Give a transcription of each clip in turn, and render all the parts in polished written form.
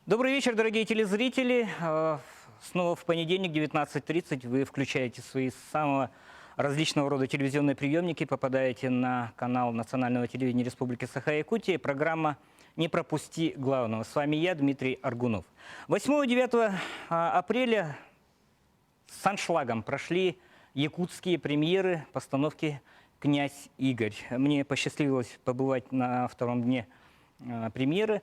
Добрый вечер, дорогие телезрители. Снова в понедельник, 19:30, вы включаете свои самого различного рода телевизионные приемники, попадаете на канал Национального телевидения Республики Саха-Якутия. Программа «Не пропусти главного». С вами я, Дмитрий Аргунов. 8-9 апреля с аншлагом прошли якутские премьеры постановки «Князь Игорь». Мне посчастливилось побывать на втором дне премьеры.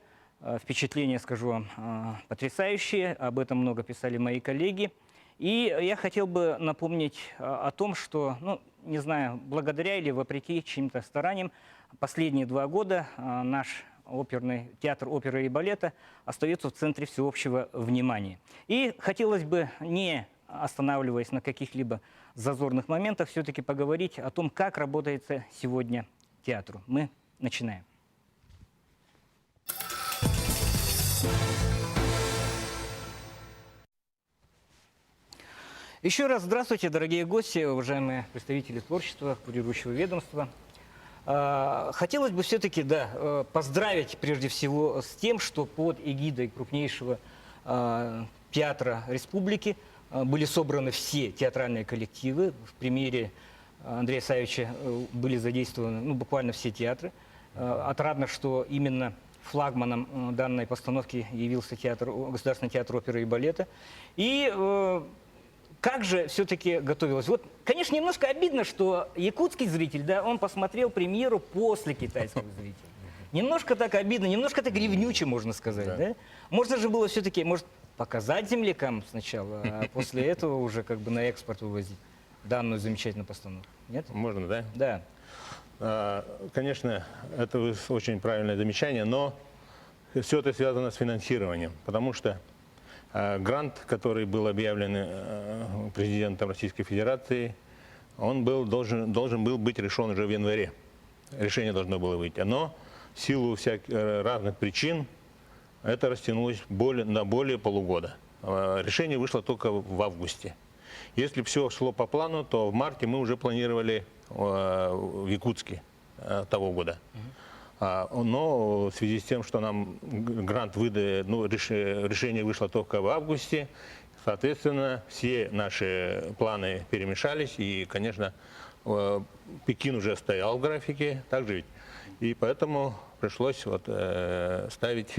Впечатления, скажу вам, потрясающие. Об этом много писали мои коллеги. И я хотел бы напомнить о том, что, не знаю, благодаря или вопреки чьим-то стараниям, последние 2 года наш оперный театр оперы и балета остается в центре всеобщего внимания. И хотелось бы, не останавливаясь на каких-либо зазорных моментах, все-таки поговорить о том, как работается сегодня театру. Мы начинаем. Еще раз здравствуйте, дорогие гости, уважаемые представители творчества, курирующего ведомства. Хотелось бы все-таки поздравить прежде всего с тем, что под эгидой крупнейшего театра республики были собраны все театральные коллективы. В премьере Андрея Савича были задействованы буквально все театры. Отрадно, что именно флагманом данной постановки явился Государственный театр оперы и балета. И как же все-таки готовилось? Вот, конечно, немножко обидно, что якутский зритель, он посмотрел премьеру после китайского зрителя. Немножко так обидно, немножко так ревнюче, можно сказать. Да. Можно же было все-таки, может, показать землякам сначала, а после этого уже как бы на экспорт вывозить данную замечательную постановку. Нет? Можно, да? Да. Конечно, это очень правильное замечание, но все это связано с финансированием, потому что грант, который был объявлен президентом Российской Федерации, он должен был быть решен уже в январе. Решение должно было выйти. Но в силу разных причин это растянулось на более полугода. Решение вышло только в августе. Если все шло по плану, то в марте мы уже планировали в Якутске того года. Но в связи с тем, что нам грант решение вышло только в августе, соответственно, все наши планы перемешались. И, конечно, Пекин уже стоял в графике, так же ведь. И поэтому пришлось ставить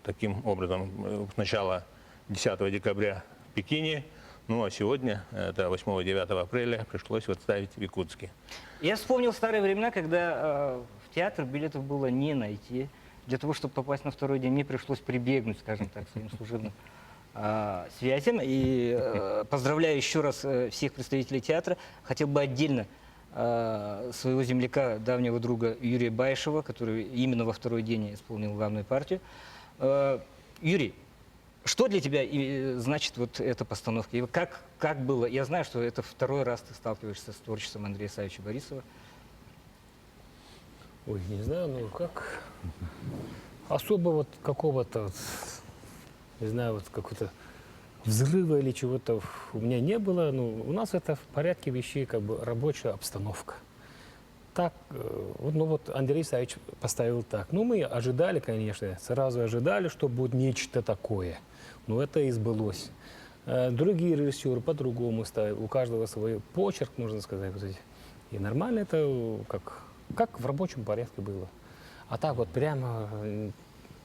таким образом. Сначала 10 декабря в Пекине, а сегодня, это 8-9 апреля, пришлось ставить в Якутске. Я вспомнил старые времена, когда в театр билетов было не найти. Для того, чтобы попасть на второй день, мне пришлось прибегнуть, скажем так, к своим служебным связям. И поздравляю еще раз всех представителей театра. Хотел бы отдельно своего земляка, давнего друга Юрия Байшева, который именно во второй день исполнил главную партию. Юрий, что для тебя значит вот эта постановка? И как было? Я знаю, что это второй раз ты сталкиваешься с творчеством Андрея Савича Борисова. Ой, не знаю, как особо какого-то, не знаю, какого-то взрыва или чего-то у меня не было. У нас это в порядке вещей, как бы рабочая обстановка. Так, Андрей Савич поставил так. Мы ожидали, конечно, сразу ожидали, что будет нечто такое. Но это и сбылось. Другие режиссеры по-другому ставили. У каждого свой почерк, можно сказать. И нормально это как в рабочем порядке было. А так прямо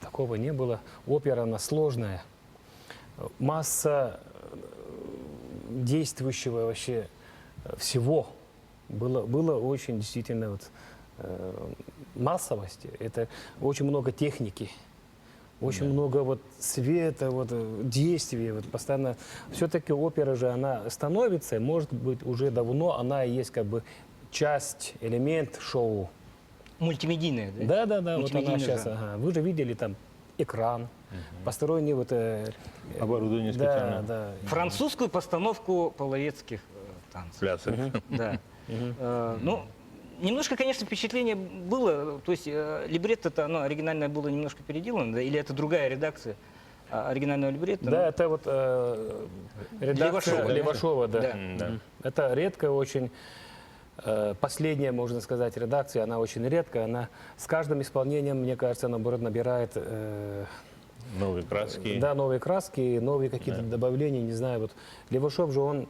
такого не было. Опера, она сложная. Масса действующего вообще всего. Было очень действительно массовости. Это очень много техники. Очень много света, действий, постоянно. Все-таки опера же, она становится, может быть, уже давно, она и есть как бы часть, элемент шоу. Мультимедийная, да? Да, вот она сейчас. Вы же видели там экран, посторонние оборудование специальное. Да. Французскую постановку половецких танцев. Плясов. Да. Немножко, конечно, впечатление было, то есть либретто-то, оно оригинальное было немножко переделано, или это другая редакция оригинального либретто? Да, это редакция Левашова, да. Это редкая очень, последняя, можно сказать, редакция, она очень редкая, она с каждым исполнением, мне кажется, наоборот, набирает Новые краски. Да, новые краски, новые какие-то добавления, не знаю. Вот Левашов же он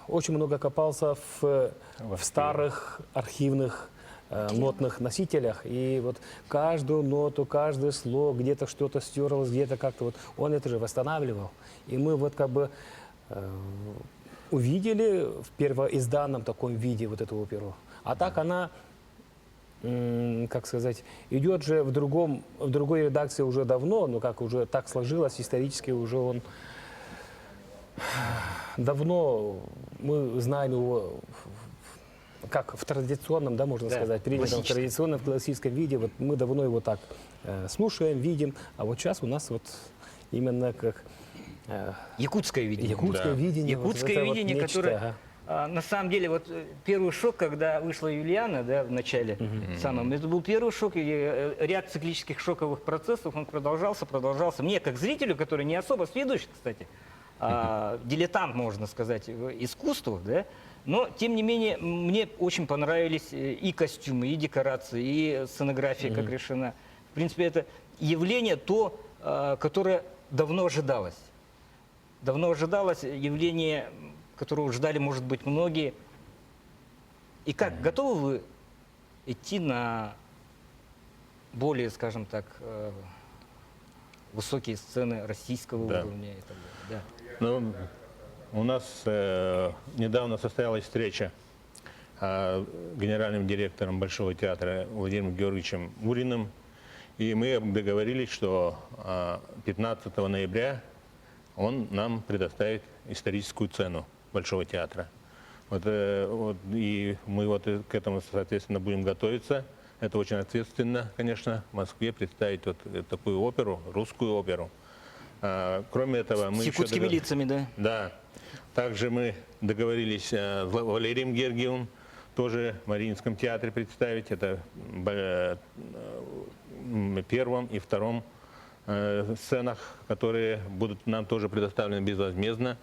очень много копался в старых архивных нотных носителях. И вот каждую ноту, каждое слово, где-то что-то стерлось, где-то как-то вот он это же восстанавливал. И мы вот как бы увидели в первоизданном таком виде вот эту оперу. А так она, как сказать, идет же в другой редакции уже давно, но как уже так сложилось исторически, уже он давно, мы знаем его как в традиционном, да, можно сказать, принятом в традиционном классическом виде. Вот мы давно его так слушаем, видим, а вот сейчас у нас вот именно как Якутское видение. якутское видение. Якутское вот это видение, вот нечто, которое, ага. на самом деле, вот первый шок, когда вышла Юлиана, да, в начале самом, это был первый шок, и ряд циклических шоковых процессов, он продолжался. Мне, как зрителю, который не особо сведущий, кстати, дилетант, можно сказать, в искусстве, да, но, тем не менее, мне очень понравились и костюмы, и декорации, и сценография, как решена. В принципе, это явление то, которое давно ожидалось. Давно ожидалось явление, которого ждали, может быть, многие. И как, готовы вы идти на более, скажем так, высокие сцены российского Да. уровня и так далее? Да. Ну, у нас недавно состоялась встреча с генеральным директором Большого театра Владимиром Георгиевичем Уриным. И мы договорились, что 15 ноября он нам предоставит историческую цену Большого театра. И мы вот к этому, соответственно, будем готовиться. Это очень ответственно, конечно, в Москве представить вот такую оперу, русскую оперу. Кроме этого, мы С якутскими лицами, да? Да. Также мы договорились с Валерием Гергиевым тоже в Мариинском театре представить. Это первом и втором сценах, которые будут нам тоже предоставлены безвозмездно.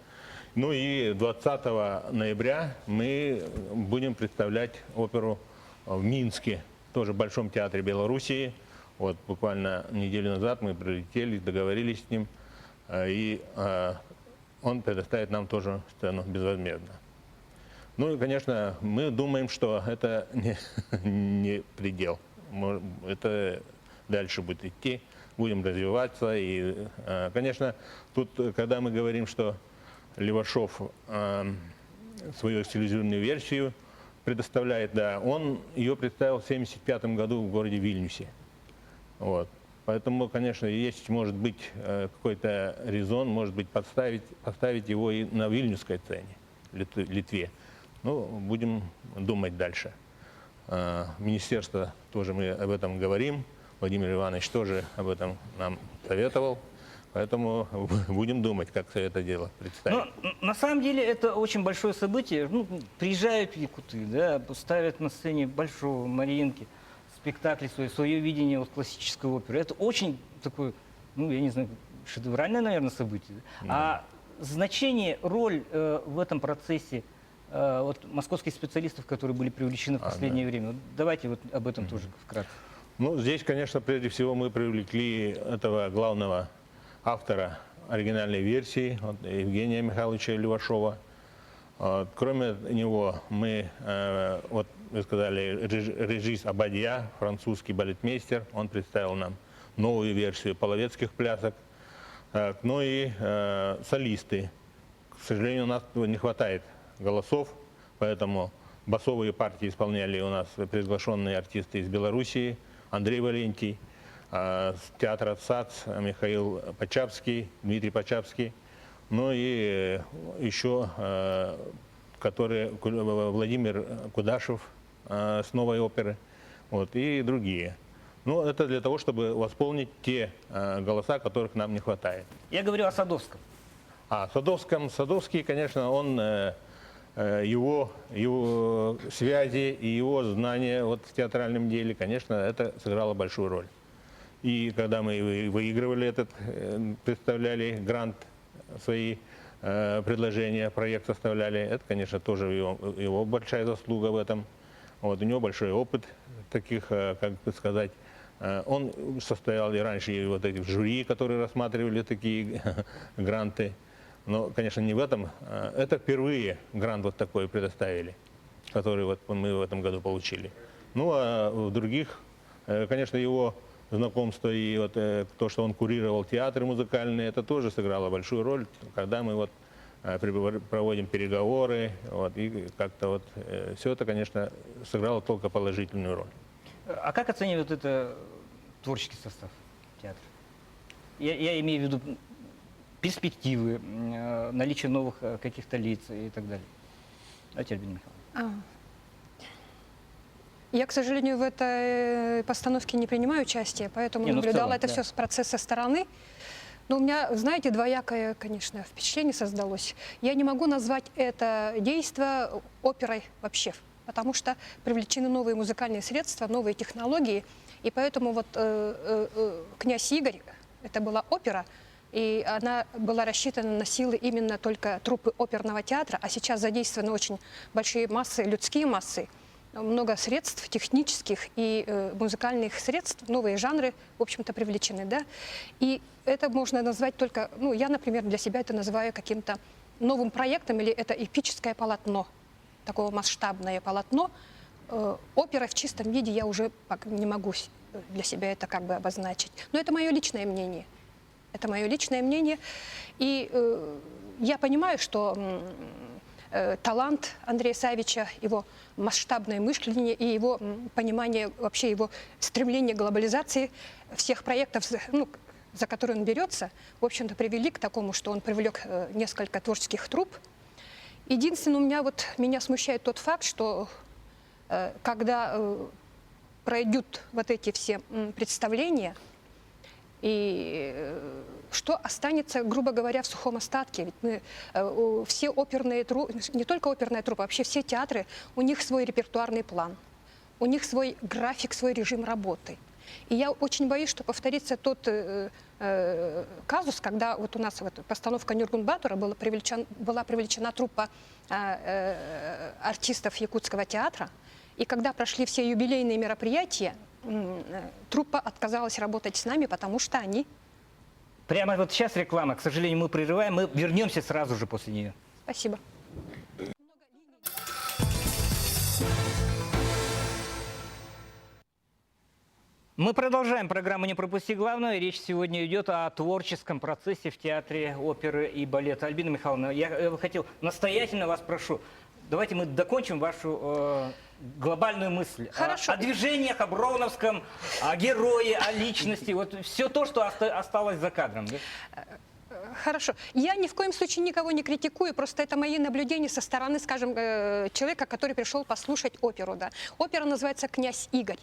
Ну и 20 ноября мы будем представлять оперу в Минске, тоже в Большом театре Белоруссии. Вот буквально неделю назад мы прилетели, договорились с ним, и он предоставит нам тоже сцену безвозмездно. Ну и, конечно, мы думаем, что это не предел. Это дальше будет идти, будем развиваться. И, конечно, тут, когда мы говорим, что Левашов свою эксклюзивную версию предоставляет, да, он ее представил в 1975 году в городе Вильнюсе. Вот. Поэтому, конечно, есть, может быть, какой-то резон, может быть, поставить его и на вильнюсской сцене, Литве. Ну, будем думать дальше. Министерство тоже мы об этом говорим. Владимир Иванович тоже об этом нам советовал. Поэтому будем думать, как все это дело представить. Но на самом деле это очень большое событие. Ну, приезжают якуты, да, ставят на сцене Большого, Мариинки спектакли, свое видение вот классической оперы. Это очень такое, ну, я не знаю, шедевральное, наверное, событие. А значение, роль в этом процессе вот московских специалистов, которые были привлечены в последнее время. Вот давайте вот об этом тоже вкратце. Ну, здесь, конечно, прежде всего мы привлекли этого главного автора оригинальной версии, вот, Евгения Михайловича Левашова. Кроме него мы, вот вы сказали, Режис Абадья, французский балетмейстер, он представил нам новую версию половецких плясок. Ну и солисты. К сожалению, у нас не хватает голосов, поэтому басовые партии исполняли у нас приглашенные артисты из Белоруссии, Андрей Валентий, с театра САЦ Михаил Почапский, Дмитрий Почапский, ну и еще Владимир Кудашев с новой оперы, вот, и другие. Ну, это для того, чтобы восполнить те голоса, которых нам не хватает. Я говорю о Садовском. Садовский, конечно, он, его связи и его знания вот в театральном деле, конечно, это сыграло большую роль. И когда мы выигрывали представляли грант, свои предложения, проект составляли, это, конечно, тоже его большая заслуга в этом. Вот, у него большой опыт таких, как бы сказать, Он состоял и раньше и вот этих жюри, которые рассматривали такие гранты. Но, конечно, не в этом. Это впервые грант вот такой предоставили, который вот мы в этом году получили. Ну, а в других, конечно, его знакомство и вот то, что он курировал театры музыкальные, это тоже сыграло большую роль, когда мы вот проводим переговоры, вот, и как-то вот все это, конечно, сыграло только положительную роль. А как оценивают это творческий состав театра? Я имею в виду перспективы, наличие новых каких-то лиц и так далее. Давайте, Альбина Михайловна. Я, к сожалению, в этой постановке не принимаю участие, поэтому Не, ну в наблюдала целом, это да. все с процесса со стороны. Но у меня, знаете, двоякое, конечно, впечатление создалось. Я не могу назвать это действо оперой вообще, потому что привлечены новые музыкальные средства, новые технологии, и поэтому вот «Князь Игорь» — это была опера, и она была рассчитана на силы именно только труппы оперного театра, а сейчас задействованы очень большие массы, людские массы, много средств технических и музыкальных средств, новые жанры, в общем-то, привлечены, да. И это можно назвать только, ну, я, например, для себя это называю каким-то новым проектом, или это эпическое полотно, такое масштабное полотно. Опера в чистом виде я уже не могу для себя это как бы обозначить. Но это мое личное мнение. Это мое личное мнение. И я понимаю, что талант Андрея Савича, его масштабное мышление и его понимание, вообще его стремление к глобализации всех проектов, ну, за которые он берется, в общем-то, привели к такому, что он привлек несколько творческих труп. Единственное, меня смущает тот факт, что когда пройдут вот эти все представления, и что останется, грубо говоря, в сухом остатке? Ведь мы, все оперные труппы, не только оперная труппа, вообще все театры, у них свой репертуарный план, у них свой график, свой режим работы. И я очень боюсь, что повторится тот казус, когда вот у нас вот постановка Нюргунбатура была привлечена труппа артистов Якутского театра, и когда прошли все юбилейные мероприятия, труппа отказалась работать с нами, потому что они... Прямо вот сейчас реклама. К сожалению, мы прерываем. Мы вернемся сразу же после нее. Спасибо. Мы продолжаем программу «Не пропусти главное». Речь сегодня идет о творческом процессе в театре оперы и балета. Альбина Михайловна, я хотел, настоятельно вас прошу, давайте мы докончим вашу глобальную мысль. Хорошо. О движениях, о Броуновском, о герое, о личности. Вот все то, что осталось за кадром. Да? Хорошо. Я ни в коем случае никого не критикую, просто это мои наблюдения со стороны, скажем, человека, который пришел послушать оперу. Да. Опера называется «Князь Игорь».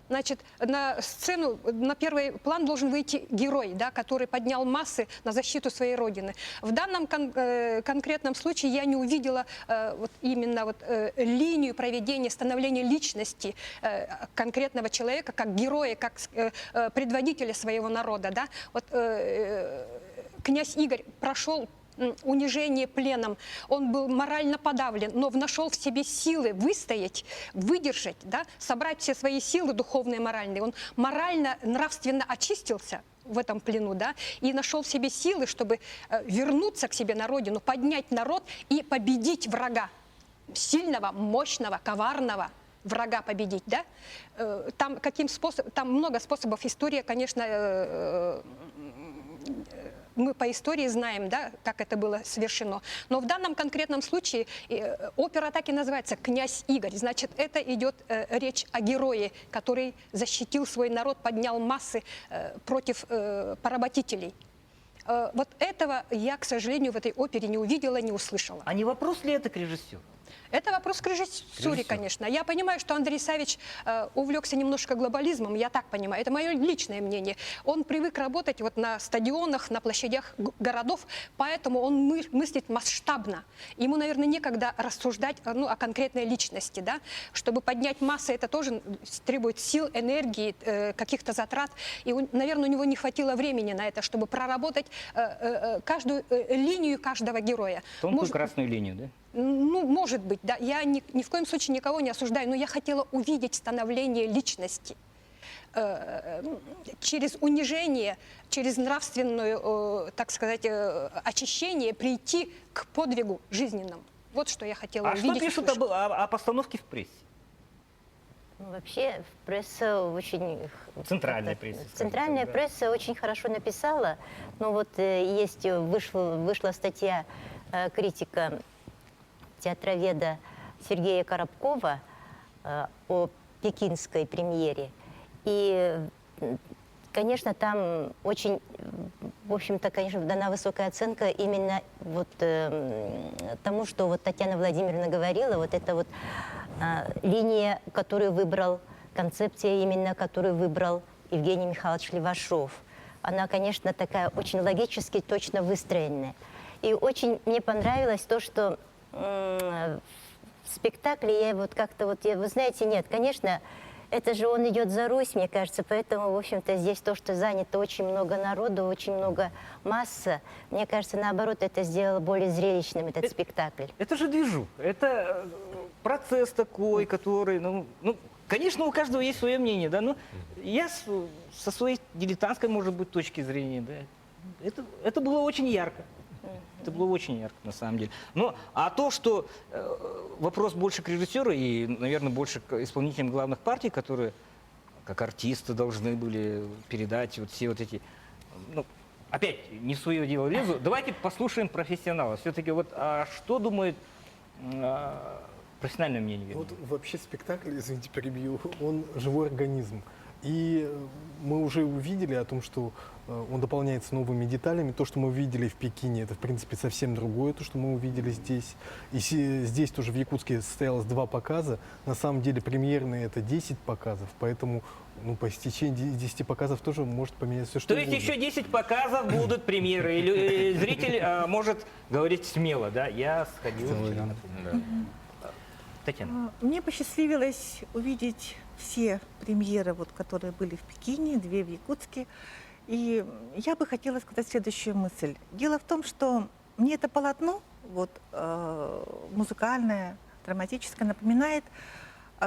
Значит, на сцену, на первый план должен выйти герой, да, который поднял массы на защиту своей родины. В данном конкретном случае я не увидела вот именно вот, линию проведения, становления личности конкретного человека, как героя, как предводителя своего народа. Да. Вот, князь Игорь прошел унижение пленом, он был морально подавлен, но нашел в себе силы выстоять, выдержать, да, собрать все свои силы духовные, моральные. Он морально, нравственно очистился в этом плену, да, и нашел в себе силы, чтобы вернуться к себе на родину, поднять народ и победить врага. Сильного, мощного, коварного врага победить, да. Там, там много способов. История, конечно, мы по истории знаем, да, как это было совершено. Но в данном конкретном случае опера так и называется «Князь Игорь». Значит, это идет речь о герое, который защитил свой народ, поднял массы против поработителей. Вот этого я, к сожалению, в этой опере не увидела, не услышала. А не вопрос ли это к режиссеру? Это вопрос к режиссуре, конечно. Я понимаю, что Андрей Савич увлекся немножко глобализмом, я так понимаю. Это мое личное мнение. Он привык работать вот на стадионах, на площадях городов, поэтому он мыслит масштабно. Ему, наверное, некогда рассуждать о конкретной личности. Да? Чтобы поднять массы, это тоже требует сил, энергии, каких-то затрат. И, наверное, у него не хватило времени на это, чтобы проработать каждую линию каждого героя. Тонкую красную линию, да? Ну, может быть, да. Я ни в коем случае никого не осуждаю, но я хотела увидеть становление личности. через унижение, через нравственное, так сказать, очищение прийти к подвигу жизненному. Вот что я хотела А что увидеть. и пишут услышать. о постановке в прессе? Ну, вообще, пресса очень... Центральная как-то- пресса, скажем Центральная так, да. пресса очень хорошо написала. Ну вот вышла статья критика театроведа Сергея Коробкова о пекинской премьере. И, конечно, там очень, в общем-то, конечно, дана высокая оценка именно вот тому, что вот Татьяна Владимировна говорила, вот это вот линия, которую выбрал, концепция именно, которую выбрал Евгений Михайлович Левашов. Она, конечно, такая очень логически точно выстроенная. И очень мне понравилось то, что в спектакле я вот как-то вот, вы знаете, нет, конечно, это же он идет за Русь, мне кажется, поэтому, в общем-то, здесь то, что занято очень много народу, очень много масса, мне кажется, наоборот, это сделало более зрелищным этот спектакль. Это же движух, это процесс такой, который, конечно, у каждого есть свое мнение, да, но я со своей дилетантской, может быть, точки зрения, да, это было очень ярко. Это было очень ярко, на самом деле. Но, а то, что вопрос больше к режиссеру и, наверное, больше к исполнителям главных партий, которые как артисты должны были передать вот все вот эти... Ну, опять, не в свое дело лезу. Давайте послушаем профессионала. Все-таки вот что думает профессиональное мнение? Вот вообще спектакль, извините, перебью, он живой организм. И мы уже увидели о том, что он дополняется новыми деталями. То, что мы увидели в Пекине, это, в принципе, совсем другое, то, что мы увидели здесь. И здесь тоже в Якутске состоялось 2 показа. На самом деле премьерные это 10 показов, поэтому по истечении 10 показов тоже может поменяться все, что То есть угодно. еще 10 показов будут премьеры. И зритель может говорить смело, да? Я сходил вчера, например. Татьяна. Мне посчастливилось увидеть все премьеры, вот, которые были в Пекине, 2 в Якутске. И я бы хотела сказать следующую мысль. Дело в том, что мне это полотно, вот, музыкальное, драматическое, напоминает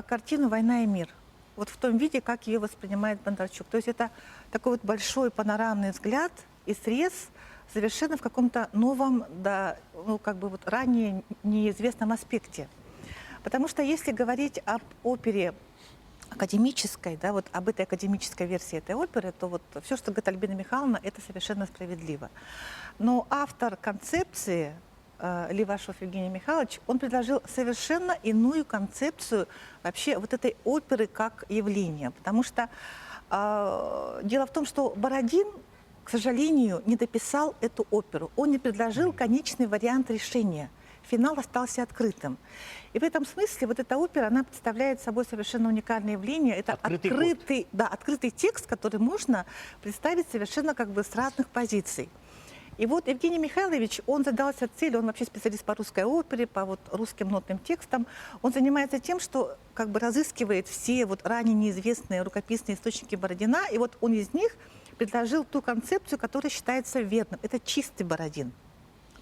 картину «Война и мир». Вот в том виде, как ее воспринимает Бондарчук. То есть это такой вот большой панорамный взгляд и срез совершенно в каком-то новом, да, как бы вот ранее неизвестном аспекте. Потому что если говорить об опере академической, да, вот об этой академической версии этой оперы, то вот все, что говорит Альбина Михайловна, это совершенно справедливо. Но автор концепции Левашов Евгений Михайлович, он предложил совершенно иную концепцию вообще вот этой оперы как явления. Потому что дело в том, что Бородин, к сожалению, не дописал эту оперу. Он не предложил конечный вариант решения. Финал остался открытым. И в этом смысле вот эта опера, она представляет собой совершенно уникальное явление. Это открытый текст, который можно представить совершенно как бы с разных позиций. И вот Евгений Михайлович, он задался целью, он вообще специалист по русской опере, по вот русским нотным текстам. Он занимается тем, что как бы разыскивает все вот ранее неизвестные рукописные источники Бородина, и вот он из них предложил ту концепцию, которая считается верным. Это чистый Бородин.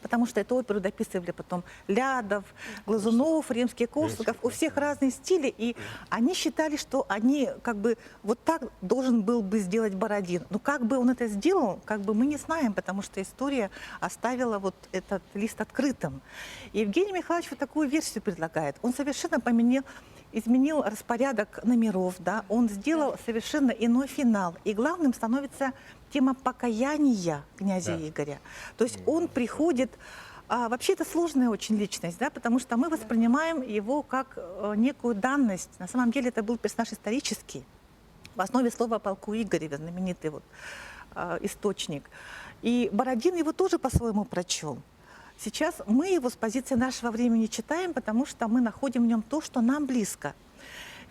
Потому что эту оперу дописывали потом Лядов, Глазунов, Римский-Корсаков, у всех разные стили, и они считали, что они как бы вот так должен был бы сделать Бородин. Но как бы он это сделал, как бы мы не знаем, потому что история оставила вот этот лист открытым. И Евгений Михайлович вот такую версию предлагает. Он совершенно изменил распорядок номеров, да, он сделал совершенно иной финал. И главным становится тема покаяния князя Игоря. То есть он приходит... вообще это сложная очень личность, да, потому что мы воспринимаем его как некую данность. На самом деле это был персонаж исторический. В основе слова о полку Игореве, знаменитый вот, источник. И Бородин его тоже по-своему прочел. Сейчас мы его с позиции нашего времени читаем, потому что мы находим в нем то, что нам близко.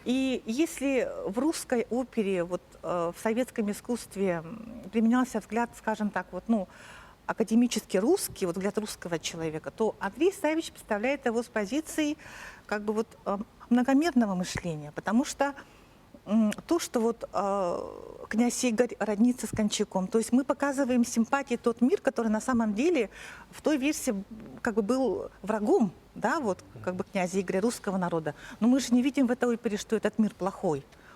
И если в русской опере, вот, в советском искусстве применялся взгляд, скажем так, вот, академически русский, вот взгляд русского человека, то Андрей Савич представляет его с позиции как бы вот многомерного мышления, потому что то, что вот князь Игорь роднится с Кончаком, то есть мы показываем симпатии тот мир, который на самом деле в той версии как бы был врагом, да, вот как бы князя Игоря, русского народа. Но мы же не видим в этой опере, что этот мир плохой.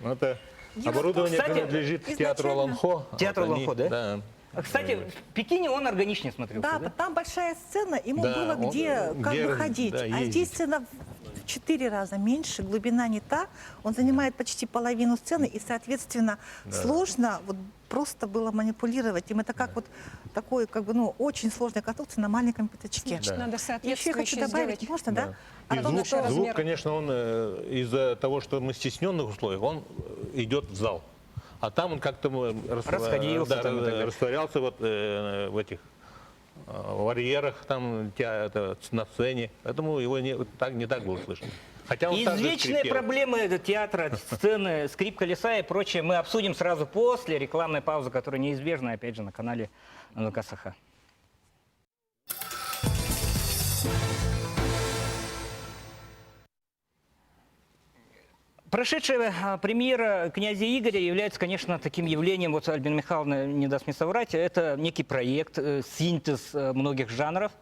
России. Это оборудование Кстати, принадлежит театру изначально- Ланхо. Театру Вот они- Ланхо, да? Кстати, в Пекине он органичнее смотрелся, Да, да? там большая сцена, ему Да, было он- где как где, бы ходить. да, А ездить. здесь сцена в 4 раза меньше, глубина не та, он занимает почти половину сцены, и, соответственно, сложно вот просто было манипулировать им. Это как вот такой, как бы, ну, очень сложная конструкция на маленьком пятачке. Значит, надо Еще я хочу соответствующее добавить, сделать. можно, да? И А то звук, что размер? звук, конечно, он из-за того, что мы в стесненных условиях, он идет в зал. А там он как-то Расходился там и так далее. растворялся вот, в этих барьерах там, на сцене. Поэтому его не так было слышно. Хотя он также Извечные скрипел. проблемы театра, сцены, скрип колеса и прочее мы обсудим сразу после рекламной паузы, которая неизбежна, опять же, на канале НВК Саха. Прошедшая премьера «Князя Игоря» является, конечно, таким явлением, вот Альбина Михайловна не даст мне соврать, это некий проект, синтез многих жанров,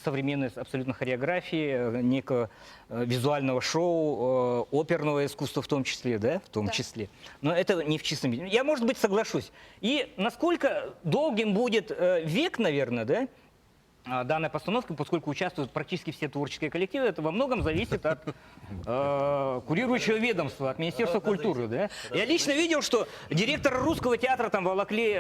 современной абсолютно хореографии, некого визуального шоу, оперного искусства в том числе, да, в том числе. Но это не в чистом виде. Я, может быть, соглашусь. И насколько долгим будет век, наверное, да, данной постановки, поскольку участвуют практически все творческие коллективы, это во многом зависит от курирующего ведомства, от Министерства культуры. Да? Я лично видел, что директора Русского театра там волокли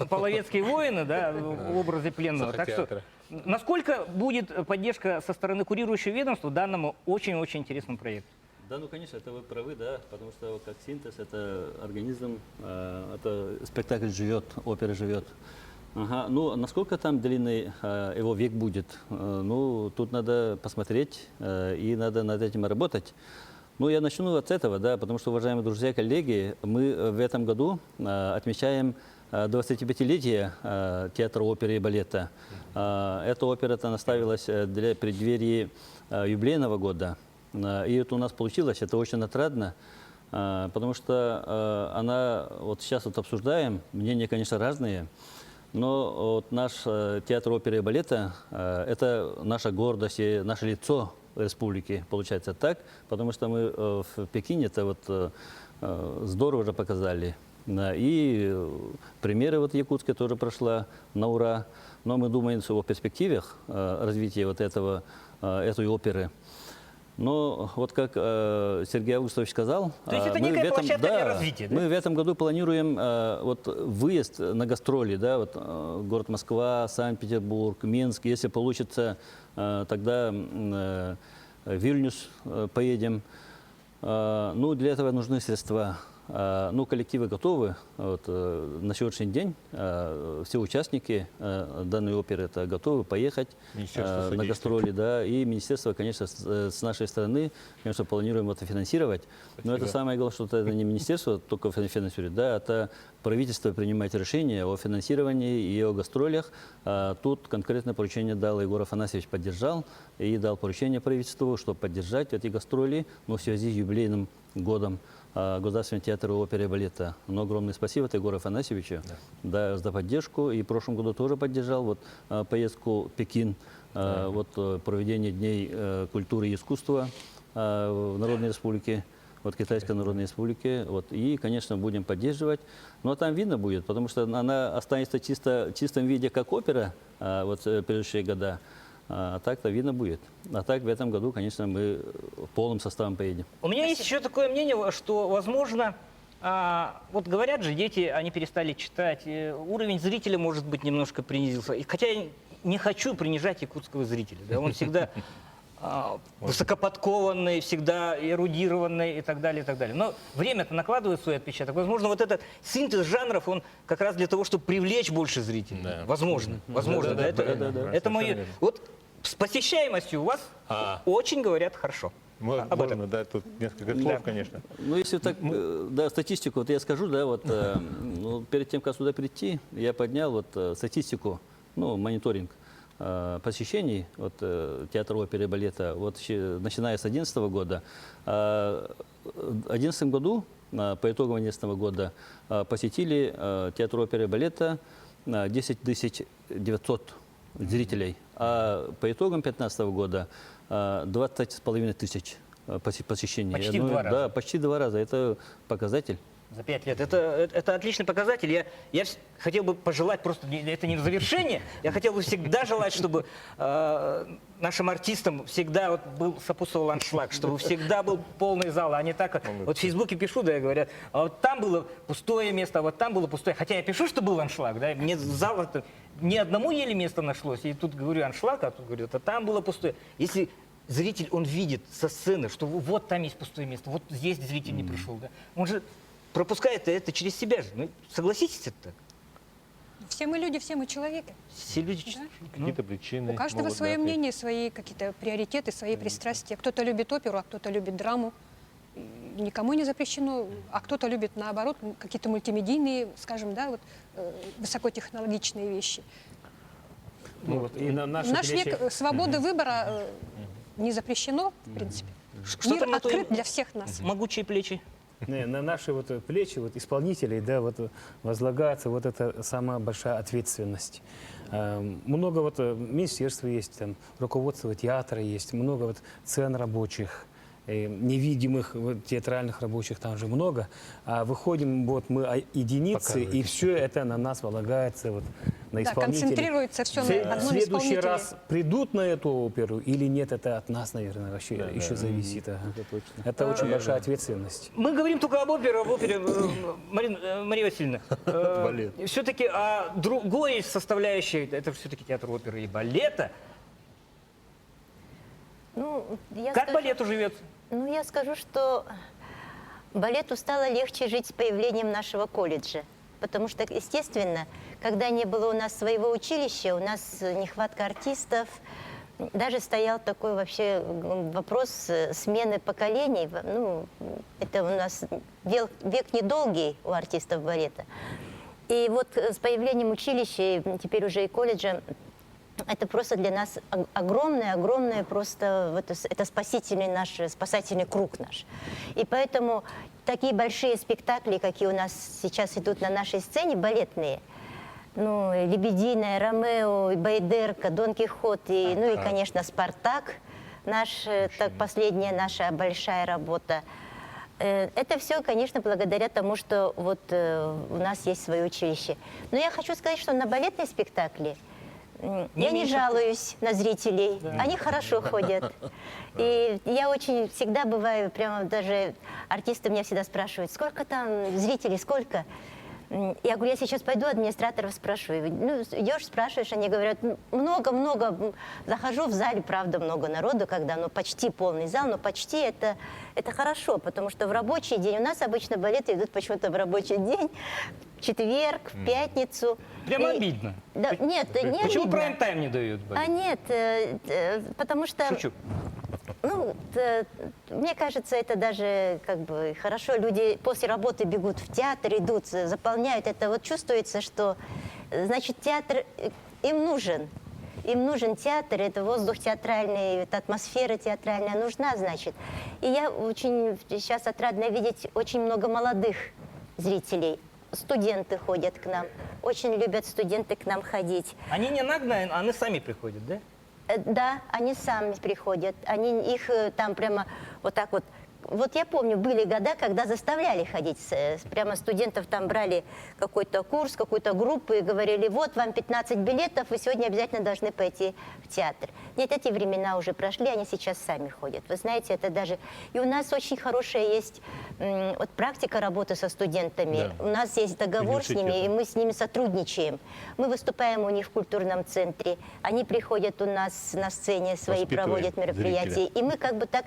половецкие воины, да, в образе пленного. Так что, Сахатеатра. насколько будет поддержка со стороны курирующего ведомства данному очень-очень интересному проекту? Да, ну, конечно, это вы правы, да, потому что как синтез, это организм, это спектакль живет, опера живет. Ага, ну, насколько там длинный его век будет, ну, тут надо посмотреть и надо над этим работать. Ну, я начну от этого, да, потому что, уважаемые друзья и коллеги, мы в этом году отмечаем 25-летие театра оперы и балета. Эта опера наставилась для преддверии юбилейного года. И это у нас получилось, это очень отрадно, потому что она, вот сейчас вот обсуждаем, мнения, конечно, разные, но вот наш театр оперы и балета – это наша гордость и наше лицо республики, получается так, потому что мы в Пекине это вот здорово уже показали. И премьера вот якутская тоже прошла на ура, но мы думаем о перспективах развития вот этой оперы. Но вот как Сергей Августович сказал, То есть это мы некая в этом, площадка для развития, да? мы в этом году планируем вот выезд на гастроли, да, вот город Москва, Санкт-Петербург, Минск. Если получится, тогда в Вильнюс поедем. Ну, для этого нужны средства. Ну, коллективы готовы. Вот, на сегодняшний день все участники данной оперы это готовы поехать Министерство на содействует. гастроли, да, и министерство, конечно, с нашей стороны, конечно, планируем это финансировать. Но это самое главное, что это не министерство только финансирует, да, это правительство принимает решение о финансировании и о гастролях. Тут конкретное поручение дал Егор Афанасьевич, поддержал и дал поручение правительству, чтобы поддержать эти гастроли, но в связи с юбилейным годом Государственного театра оперы и балета. Но огромное спасибо Егору Афанасьевичу да, за поддержку. И в прошлом году тоже поддержал вот, поездку в Пекин, вот, проведение Дней культуры и искусства в Народной Республике, вот, Китайской Народной Республике. Вот, и, конечно, будем поддерживать. Но там видно будет, потому что она останется в чистом виде, как опера вот, в предыдущие года. А так-то видно будет. А так в этом году, конечно, мы полным составом поедем. У меня есть еще такое мнение, что, возможно, вот говорят же, дети, они перестали читать, уровень зрителя, может быть, немножко принизился. И хотя я не хочу принижать якутского зрителя, да, он всегда высокоподкованный, всегда эрудированный и так далее, и так далее. Но время-то накладывает свой отпечаток. Возможно, вот этот синтез жанров, он как раз для того, чтобы привлечь больше зрителей. Да. Возможно, возможно, да, это мое. Совершенно верно. Вот с посещаемостью у вас очень говорят хорошо. Об этом. Можно, да, тут несколько слов, конечно. Ну, если так, да, статистику, вот я скажу, да, вот, ну, перед тем, как сюда прийти, я поднял вот статистику, ну, мониторинг посещений вот, театра оперы и балета, вот, начиная с 2011 года. В 2011 году, по итогам 2011 года, посетили театр оперы и балета 10 900 зрителей, а по итогам 2015 года 20,5 тысяч посещений. Почти в 2 раза. Да, почти в 2 раза. Это показатель. За 5 лет. Это отличный показатель. Хотел бы пожелать, просто это не в завершение, я хотел бы всегда желать, чтобы нашим артистам всегда сопутствовал аншлаг, чтобы всегда был полный зал, а не так, вот в Фейсбуке пишу, да, и говорят, а вот там было пустое место, а вот там было пустое. Хотя я пишу, что был аншлаг, да, мне зал ни одному еле место нашлось, и тут говорю аншлаг, а тут говорят, а там было пустое. Если зритель, он видит со сцены, что вот там есть пустое место, вот здесь зритель не пришел, да, он же пропускает это через себя же. Ну, согласитесь, это так? Все мы люди, все мы человеки. Все люди... Да? Какие-то причины. У каждого могут свое дать. мнение, свои какие-то приоритеты, свои пристрастия. Кто-то любит оперу, а кто-то любит драму. И никому не запрещено, а кто-то любит, наоборот, какие-то мультимедийные, скажем, да, вот, высокотехнологичные вещи. Ну, вот, и на В нашей наш передаче- век свободы выбора не запрещено, в принципе. Мир на то и открыт для всех нас. могучие плечи. Не, на наши вот плечи вот исполнителей, да, вот возлагается вот эта самая большая ответственность. Много вот министерств есть, там, руководство театра есть, много вот цен рабочих, невидимых вот, театральных рабочих там же много. А выходим вот мы единицы, и все это на нас возлагается вот на Да, исполнителей. концентрируется все В на одном следующий исполнителе. раз придут на эту оперу или нет, это от нас, наверное, вообще Да, еще да. зависит. Ага. Это точно. Это очень большая ответственность. Мы говорим только об опере. Мария Васильевна, Балет. все-таки другой составляющей, это все-таки театр оперы и балета. Ну, я Как скажу- балету живет? Ну, я скажу, что балету стало легче жить с появлением нашего колледжа. Потому что, естественно, когда не было у нас своего училища, у нас нехватка артистов, даже стоял такой вообще вопрос смены поколений. Ну, это у нас век недолгий у артистов балета. И вот с появлением училища, и теперь уже и колледжа, это просто для нас огромное просто это спасительный наш, спасательный круг наш. И поэтому такие большие спектакли, какие у нас сейчас идут на нашей сцене, балетные, ну, «Лебединая», «Ромео», «Байдерка», «Дон Кихот», ну и, конечно, «Спартак», последняя наша большая работа. Это все, конечно, благодаря тому, что вот у нас есть свое училище. Но я хочу сказать, что на балетные спектакли я не жалуюсь на зрителей, они хорошо ходят. И я очень всегда бываю, прямо даже артисты меня всегда спрашивают, сколько там зрителей, сколько? Я говорю, я сейчас пойду администраторов спрашиваю. Ну, идешь, спрашиваешь, они говорят, много. Захожу в зале, правда, много народу, когда, ну, почти полный зал, но почти это хорошо, потому что в рабочий день, у нас обычно балеты идут почему-то в рабочий день, в четверг, в пятницу. Прямо И- обидно. Да, нет, не Почему обидно. прайм-тайм не дают? А нет, потому что... Шучу. Ну, мне кажется, это даже как бы хорошо. Люди после работы бегут в театр, идут, заполняют. Это вот чувствуется, что, значит, театр им нужен. Им нужен театр, это воздух театральный, эта атмосфера театральная нужна, значит. И я очень сейчас отрадно видеть очень много молодых зрителей. Студенты ходят к нам. Очень любят студенты к нам ходить. Они не нагнаны, они сами приходят, да? Да, они сами приходят, их там прямо вот так вот. Вот я помню, были года, когда заставляли ходить, прямо студентов там брали какой-то курс, какую-то группу и говорили, вот вам 15 билетов, вы сегодня обязательно должны пойти в театр. Нет, эти времена уже прошли, они сейчас сами ходят. Вы знаете, это даже... И у нас очень хорошая есть вот практика работы со студентами. Да. У нас есть договор с ними, и мы с ними сотрудничаем. Мы выступаем у них в культурном центре, они приходят у нас на сцене, свои Воспитываем проводят мероприятия. зрителя. И мы как бы так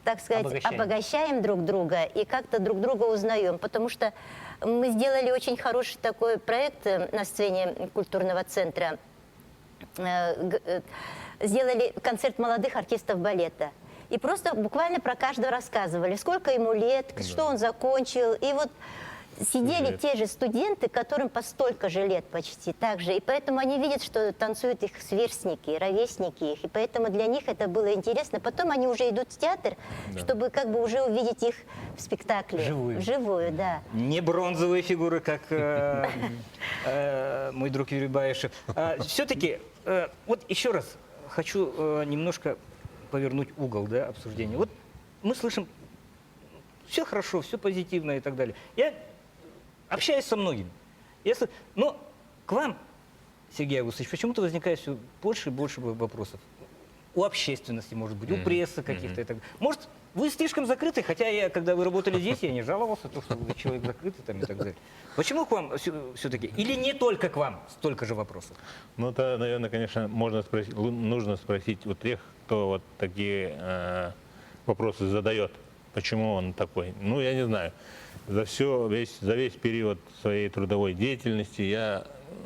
так сказать, обогащаем друг друга и как-то друг друга узнаем. Потому что мы сделали очень хороший такой проект на сцене культурного центра. Сделали концерт молодых артистов балета. И просто буквально про каждого рассказывали, сколько ему лет, что он закончил. И вот сидели те же студенты, которым по столько же лет почти так же. И поэтому они видят, что танцуют их сверстники, ровесники их. И поэтому для них это было интересно. Потом они уже идут в театр, чтобы как бы уже увидеть их в спектакле. Вживую. Вживую, да. Не бронзовые фигуры, как мой друг Юрий Баишев. Все-таки, вот еще раз хочу немножко повернуть угол, да, обсуждения. Вот мы слышим все хорошо, все позитивно и так далее. Я общаюсь со многими. Но к вам, Сергей Августович, почему-то возникает все больше и больше вопросов. У общественности, может быть, у прессы каких-то и так далее. Может, вы слишком закрыты, хотя я, когда вы работали здесь, я не жаловался, то, что вы человек закрытый там и так далее. Почему к вам все-таки? Или не только к вам столько же вопросов? Ну, это, наверное, конечно, нужно спросить у тех, кто вот такие вопросы задает. Почему он такой? Ну, я не знаю. За весь период своей трудовой деятельности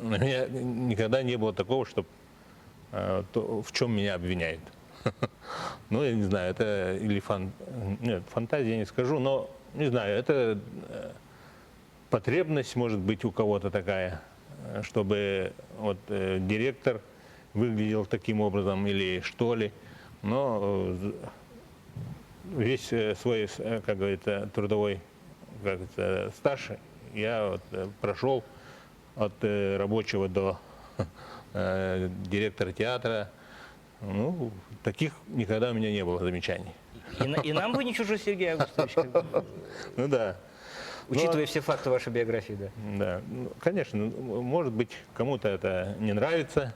у меня никогда не было такого, чтобы в чем меня обвиняют. Ну, я не знаю, это или фантазия, я не скажу, но, не знаю, это потребность может быть у кого-то такая, чтобы вот директор выглядел таким образом или что ли. Но весь свой, как говорится, трудовой стаж я вот прошел от рабочего до директора театра. Ну, таких никогда у меня не было замечаний. И нам вы не чужой, Сергей Августович. Ну да. Учитывая все факты вашей биографии, да. Да, конечно, может быть, кому-то это не нравится,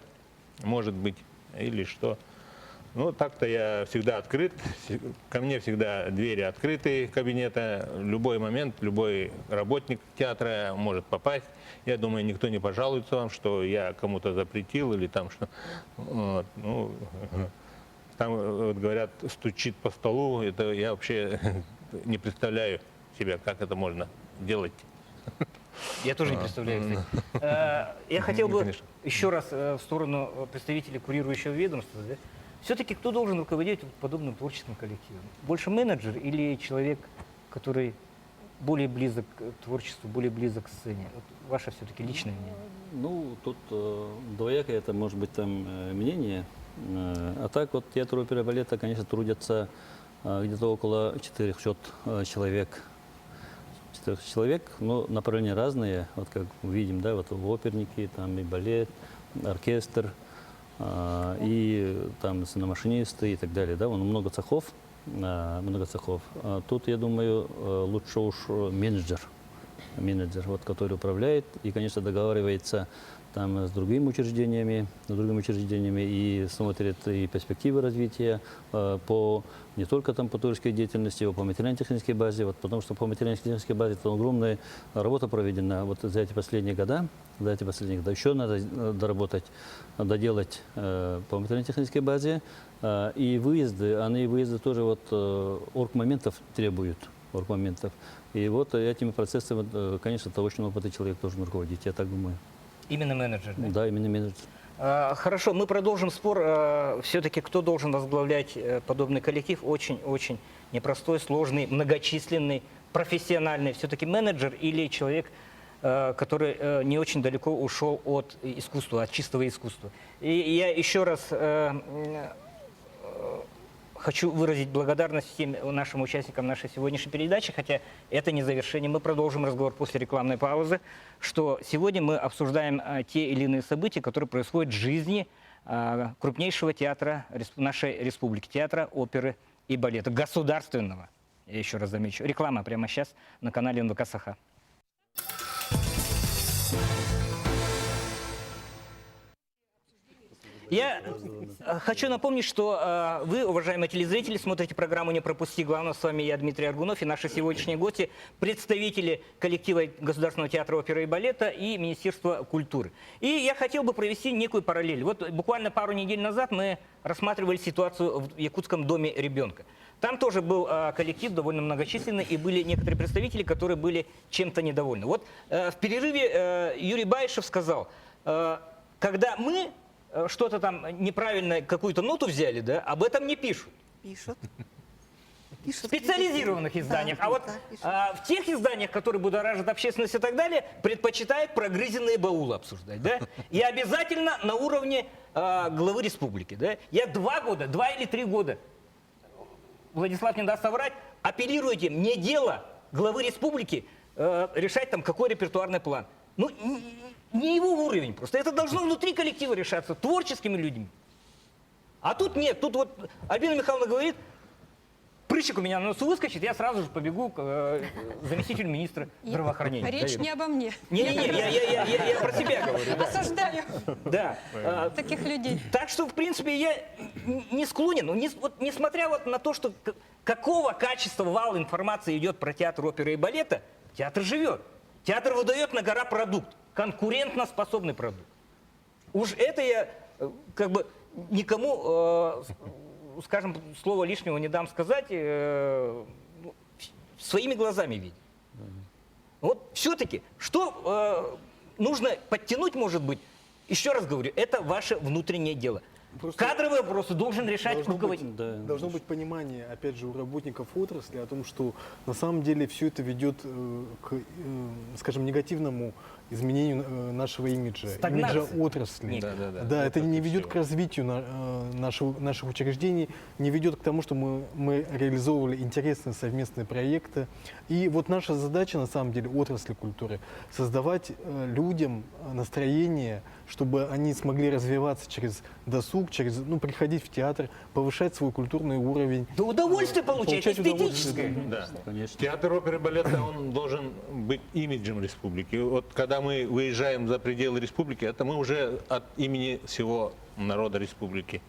может быть, или что. Ну, так-то я всегда открыт, ко мне всегда двери открыты кабинета, в любой момент, любой работник театра может попасть. Я думаю, никто не пожалуется вам, что я кому-то запретил или там что. Вот, ну, там, вот, говорят, стучит по столу, это я вообще не представляю себе, как это можно делать. Я тоже не представляю, кстати. Я хотел бы Конечно. еще раз в сторону представителей курирующего ведомства. Да? Все-таки кто должен руководить подобным творческим коллективом? Больше менеджер или человек, который более близок к творчеству, более близок к сцене? Вот ваше все-таки личное мнение. Ну, тут двоякое это может быть там мнение. А так вот театр оперы и балета, конечно, трудятся где-то около 400 человек. 400 человек, но направления разные, вот как увидим, да, вот оперники, там и балет, оркестр, и там машинисты и так далее, да, много цехов, много цехов. Тут, я думаю, лучше уж менеджер, вот, который управляет и, конечно, договаривается там с другими учреждениями и смотрит и перспективы развития по не только там по творческой деятельности, а по материально-технической базе, вот, потому что по материально-технической базе там огромная работа проведена вот за эти последние года, еще надо доработать, доделать по материально-технической базе, и выезды тоже вот оргмоментов требуют, и вот этими процессами, конечно, очень опытный человек должен руководить, я так думаю. Именно менеджер, да? Да, именно менеджер. Хорошо, мы продолжим спор. Все-таки кто должен возглавлять подобный коллектив? Очень-очень непростой, сложный, многочисленный, профессиональный. Все-таки менеджер или человек, который не очень далеко ушел от искусства, от чистого искусства. И я еще раз хочу выразить благодарность всем нашим участникам нашей сегодняшней передачи, хотя это не завершение. Мы продолжим разговор после рекламной паузы, что сегодня мы обсуждаем те или иные события, которые происходят в жизни крупнейшего театра нашей республики, театра оперы и балета, государственного, я еще раз замечу. Реклама прямо сейчас на канале НВК Саха. Я хочу напомнить, что вы, уважаемые телезрители, смотрите программу «Не пропусти главного». С вами я, Дмитрий Аргунов, и наши сегодняшние гости – представители коллектива Государственного театра оперы и балета и Министерства культуры. И я хотел бы провести некую параллель. Вот буквально пару недель назад мы рассматривали ситуацию в Якутском доме ребенка. Там тоже был коллектив довольно многочисленный, и были некоторые представители, которые были чем-то недовольны. Вот в перерыве Юрий Баишев сказал, когда мы что-то там неправильно, какую-то ноту взяли, да, об этом не пишут. Пишут. В специализированных изданиях. А вот в тех изданиях, которые будоражат общественность и так далее, предпочитают прогрызенные баулы обсуждать. Да? И обязательно на уровне главы республики. Да? Я 2 или 3 года, Владислав не даст соврать, апеллируйте, мне дело главы республики решать там какой репертуарный план. Ну, не его уровень просто. Это должно внутри коллектива решаться творческими людьми. А тут нет. Тут вот Альбина Михайловна говорит, прыщик у меня на носу выскочит, я сразу же побегу к заместителю министра здравоохранения. Речь Да, не обо мне. Не-не-не, я про себя говорю. Да. Осуждаю Да. таких людей. Так что, в принципе, я не склонен. Но вот, несмотря вот на то, что какого качества вал информации идет про театр оперы и балета, театр живет. Театр выдает на гора продукт, конкурентно-способный продукт. Уж это я как бы никому, скажем, слова лишнего не дам сказать, своими глазами видеть. Вот все-таки, что нужно подтянуть, может быть, еще раз говорю, это ваше внутреннее дело. Просто Кадровые вопросы должен решать должно руководитель. быть, должно быть понимание, опять же, у работников отрасли о том, что на самом деле все это ведет к, скажем, негативному изменению нашего имиджа, Стагнации. имиджа отрасли. Да. Да, это не ведет всего. к развитию наших учреждений, не ведет к тому, что мы реализовывали интересные совместные проекты. И вот наша задача, на самом деле, отрасли культуры, создавать людям настроение, чтобы они смогли развиваться через досуг, через, приходить в театр, повышать свой культурный уровень. Да удовольствие получать, удовольствие, эстетическое. Да. Конечно. Театр оперы и балета, он должен быть имиджем республики. Вот когда мы выезжаем за пределы республики, это мы уже от имени всего народа республики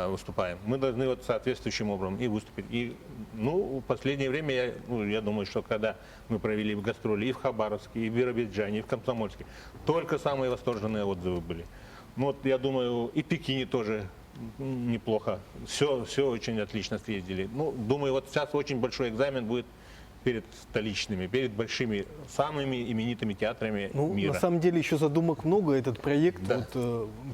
выступаем. Мы должны вот соответствующим образом и выступить. И, в последнее время, я думаю, что когда мы провели гастроли и в Хабаровске, и в Биробиджане, и в Комсомольске, только самые восторженные отзывы были. Вот, я думаю, и в Пекине тоже неплохо. Все очень отлично съездили. Думаю, вот сейчас очень большой экзамен будет перед столичными, перед большими, самыми именитыми театрами мира. На самом деле еще задумок много. Этот проект, Да.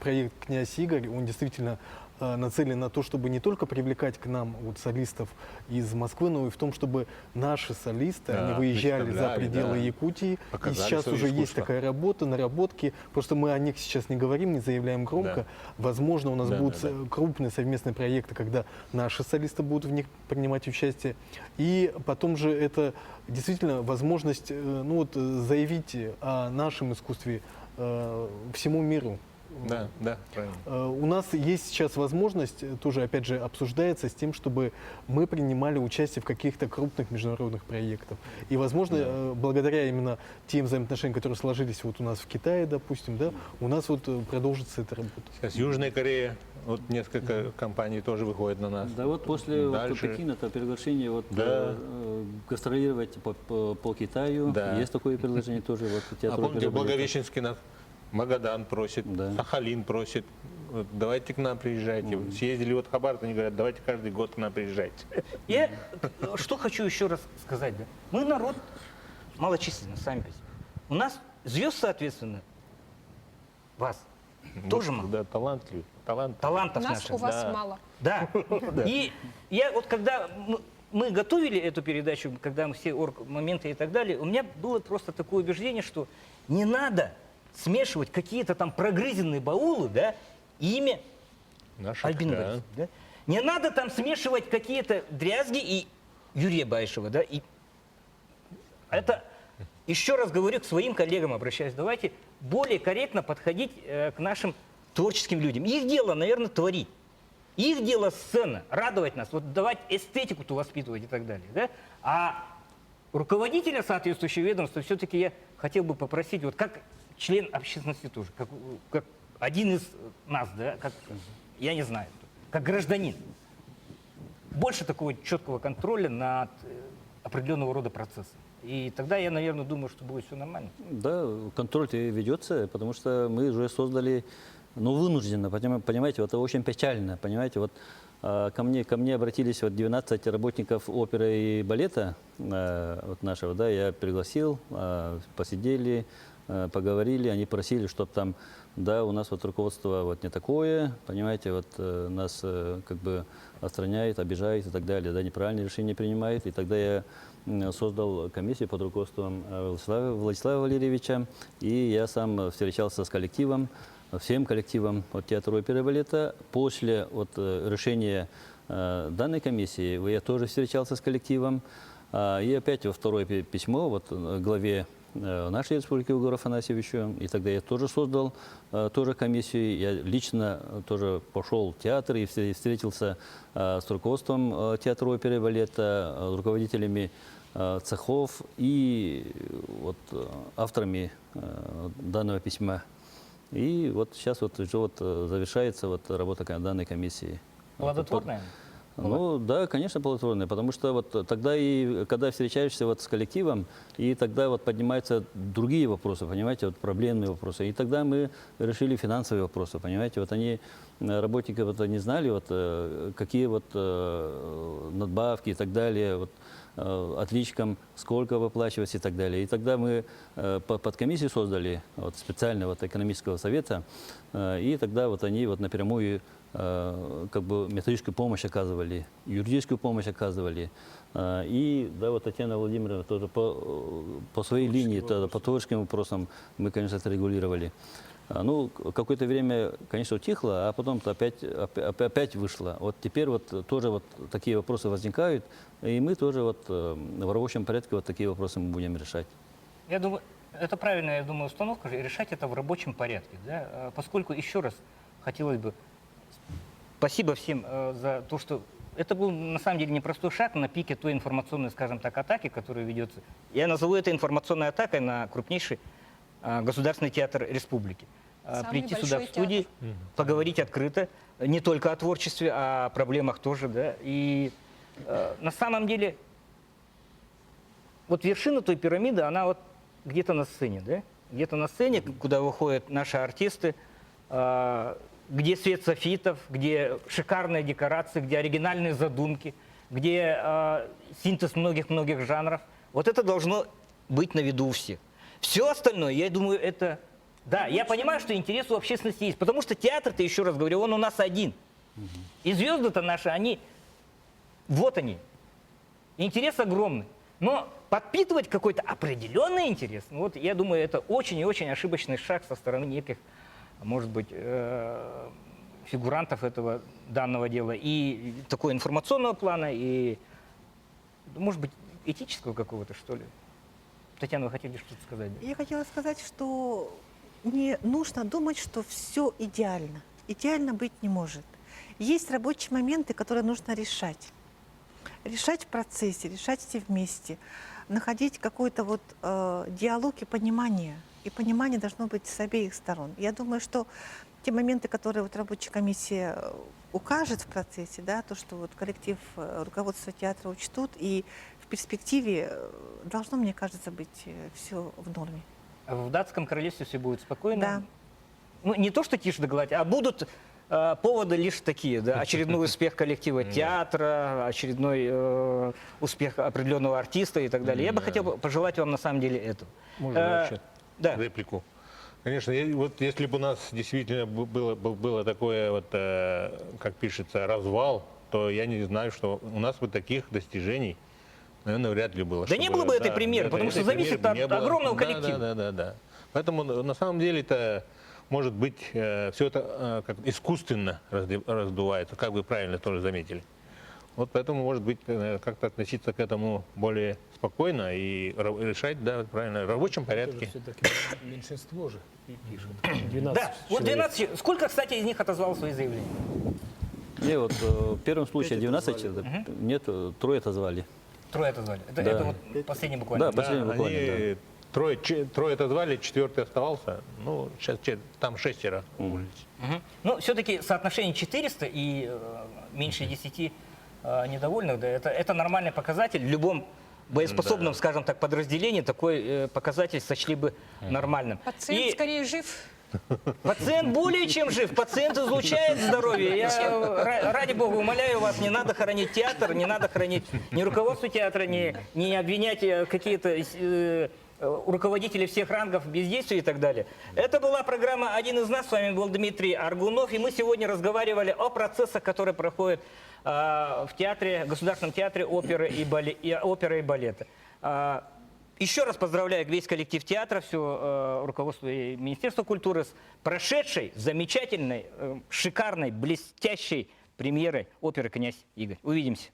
проект «Князь Игорь», он действительно нацелен на то, чтобы не только привлекать к нам солистов из Москвы, но и в том, чтобы наши солисты, Да, они выезжали за представляли, пределы да. Якутии. Показали И сейчас свое уже есть искусство. такая работа, наработки. Просто мы о них сейчас не говорим, не заявляем громко. Да. Возможно, у нас Да, будут да. крупные совместные проекты, когда наши солисты будут в них принимать участие. И потом же это действительно возможность заявить о нашем искусстве всему миру. Да, правильно. У нас есть сейчас возможность, тоже опять же обсуждается с тем, чтобы мы принимали участие в каких-то крупных международных проектах. И, возможно, благодаря именно тем взаимоотношениям, которые сложились вот у нас в Китае, допустим, да, у нас вот продолжится эта работа. Сейчас Южная Корея, вот несколько компаний тоже выходят на нас. Да, вот после Дальше. Пекина это приглашение Да. гастролировать по Китаю. Да. Есть такое предложение тоже. Вот, А театр помните, оперы в и балета. Благовещенске нас Магадан просит, Да. Сахалин просит. Вот, давайте к нам приезжайте. Съездили вот в Хабаровск, они говорят, давайте каждый год к нам приезжайте. Я что хочу еще раз сказать. Да? Мы народ малочисленный, сами по себе. У нас звезд, соответственно, вас тоже мало. Да, талантливый. Талантов Нас наших. у вас да. мало. Да. И я вот когда мы готовили эту передачу, когда мы все моменты и так далее, у меня было просто такое убеждение, что не надо смешивать какие-то там прогрызенные баулы, да, и имя Наших, Альбина да. Борисовна, да? Не надо там смешивать какие-то дрязги и Юрия Баишева, да, и это, еще раз говорю, к своим коллегам обращаюсь, давайте более корректно подходить к нашим творческим людям. Их дело, наверное, творить. Их дело сцена, радовать нас, вот давать эстетику-то воспитывать и так далее, да? А руководителя соответствующего ведомства все-таки я хотел бы попросить, вот как член общественности тоже, как один из нас, да, как, я не знаю, как гражданин, больше такого четкого контроля над определенного рода процессом. И тогда я, наверное, думаю, что будет все нормально. Да, контроль-то и ведется, потому что мы уже создали, вынужденно, понимаете, это очень печально, понимаете, вот ко мне обратились 12 работников оперы и балета вот нашего, да, я пригласил, посидели, поговорили, они просили, чтобы там, да, у нас вот руководство вот не такое, понимаете, вот нас как бы отстраняет, обижает и так далее, да, неправильные решения принимает, и тогда я создал комиссию под руководством Владислава Валерьевича, и я сам встречался с коллективом, всем коллективом от театра оперы и балета. После решения данной комиссии я тоже встречался с коллективом. И опять во второе письмо главе нашей республики Егору Афанасьевичу. И тогда я тоже создал тоже комиссию. Я лично тоже пошел в театр и встретился с руководством театра оперы и балета, руководителями цехов и вот авторами данного письма. И вот сейчас вот уже вот завершается вот работа данной комиссии. Плодотворная? Ну да, конечно, плодотворная, потому что вот тогда и когда встречаешься вот с коллективом, и тогда вот поднимаются другие вопросы, понимаете, вот проблемные вопросы. И тогда мы решили финансовые вопросы, понимаете, вот они, работники вот не знали, вот какие вот надбавки и так далее, вот отличкам, сколько выплачивать и так далее. И тогда мы подкомиссию создали, вот, специально вот, экономического совета, и тогда вот они вот напрямую как бы методическую помощь оказывали, юридическую помощь оказывали. И да, вот Татьяна Владимировна тоже по своей линии, по творческим вопросам мы, конечно, это регулировали. Ну, какое-то время, конечно, утихло, а потом опять вышло. Вот теперь вот тоже вот такие вопросы возникают, и мы тоже вот в рабочем порядке вот такие вопросы мы будем решать. Я думаю, это правильная, я думаю, установка, решать это в рабочем порядке. Да? Поскольку, еще раз, хотелось бы спасибо всем за то, что это был на самом деле непростой шаг на пике той информационной, скажем так, атаки, которая ведется. Я назову это информационной атакой на крупнейший государственный театр республики. Самый Прийти сюда в большой студии, поговорить открыто, не только о творчестве, а о проблемах тоже. Да? И на самом деле вот вершина той пирамиды, она вот где-то на сцене. Да? Где-то на сцене, куда выходят наши артисты, где свет софитов, где шикарные декорации, где оригинальные задумки, где синтез многих-многих жанров. Вот это должно быть на виду у всех. Все остальное, я думаю, это... Да, я понимаю, что интерес у общественности есть, потому что театр-то, еще раз говорю, он у нас один. И звезды-то наши, они... Вот они. Интерес огромный. Но подпитывать какой-то определенный интерес, ну, вот я думаю, это очень и очень ошибочный шаг со стороны неких, может быть, фигурантов этого данного дела. И такого информационного плана, и, может быть, этического какого-то, что ли. Татьяна, вы хотели что-то сказать? Я хотела сказать, что не нужно думать, что все идеально. Идеально быть не может. Есть рабочие моменты, которые нужно решать. Решать в процессе, решать все вместе. Находить какой-то вот диалог и понимание. И понимание должно быть с обеих сторон. Я думаю, что те моменты, которые вот рабочая комиссия укажет в процессе, да, то, что вот коллектив, руководство театра учтут, и в перспективе должно, мне кажется, быть все в норме. В датском королевстве все будет спокойно? Да. Ну, не то, что тише да гладь, а будут поводы лишь такие, да, очередной успех коллектива театра, очередной успех определенного артиста и так далее. Я бы хотел пожелать вам на самом деле этого. Можно вообще Да. реплику? Конечно, вот если бы у нас действительно было такое, вот, как пишется, развал, то я не знаю, что у нас бы таких достижений, наверное, вряд ли было. Да не было бы этой премьеры, потому что зависит от огромного коллектива. Да. Поэтому на самом деле это, может быть, все это как искусственно раздувается, как вы правильно тоже заметили. Вот поэтому, может быть, как-то относиться к этому более спокойно и решать, да, правильно, в рабочем порядке. Все-таки меньшинство же пишет. 12 Да, вот человек. 12, сколько, кстати, из них отозвало свои заявления? Не, вот в первом случае 12, нет, трое отозвали. Трое отозвали. Да. Это вот последний буквально. Да, последний буквально, Они трое отозвали, четвертый оставался. Ну, сейчас там 6 уволились. Ну, все-таки соотношение 400 и меньше 10 недовольных, да, это нормальный показатель. В любом боеспособном, скажем так, подразделении такой показатель сочли бы нормальным. Пациент И скорее жив. пациент более чем жив, пациент излучает здоровье. Я, ради бога, умоляю вас, не надо хоронить театр, не надо хоронить ни руководство театра, не обвинять какие-то руководители всех рангов бездействия и так далее. Это была программа «Один из нас». С вами был Дмитрий Аргунов. И мы сегодня разговаривали о процессах, которые проходят в театре, Государственном театре оперы и балета. Еще раз поздравляю весь коллектив театра, все руководство и Министерство культуры с прошедшей, замечательной, шикарной, блестящей премьерой оперы «Князь Игорь». Увидимся.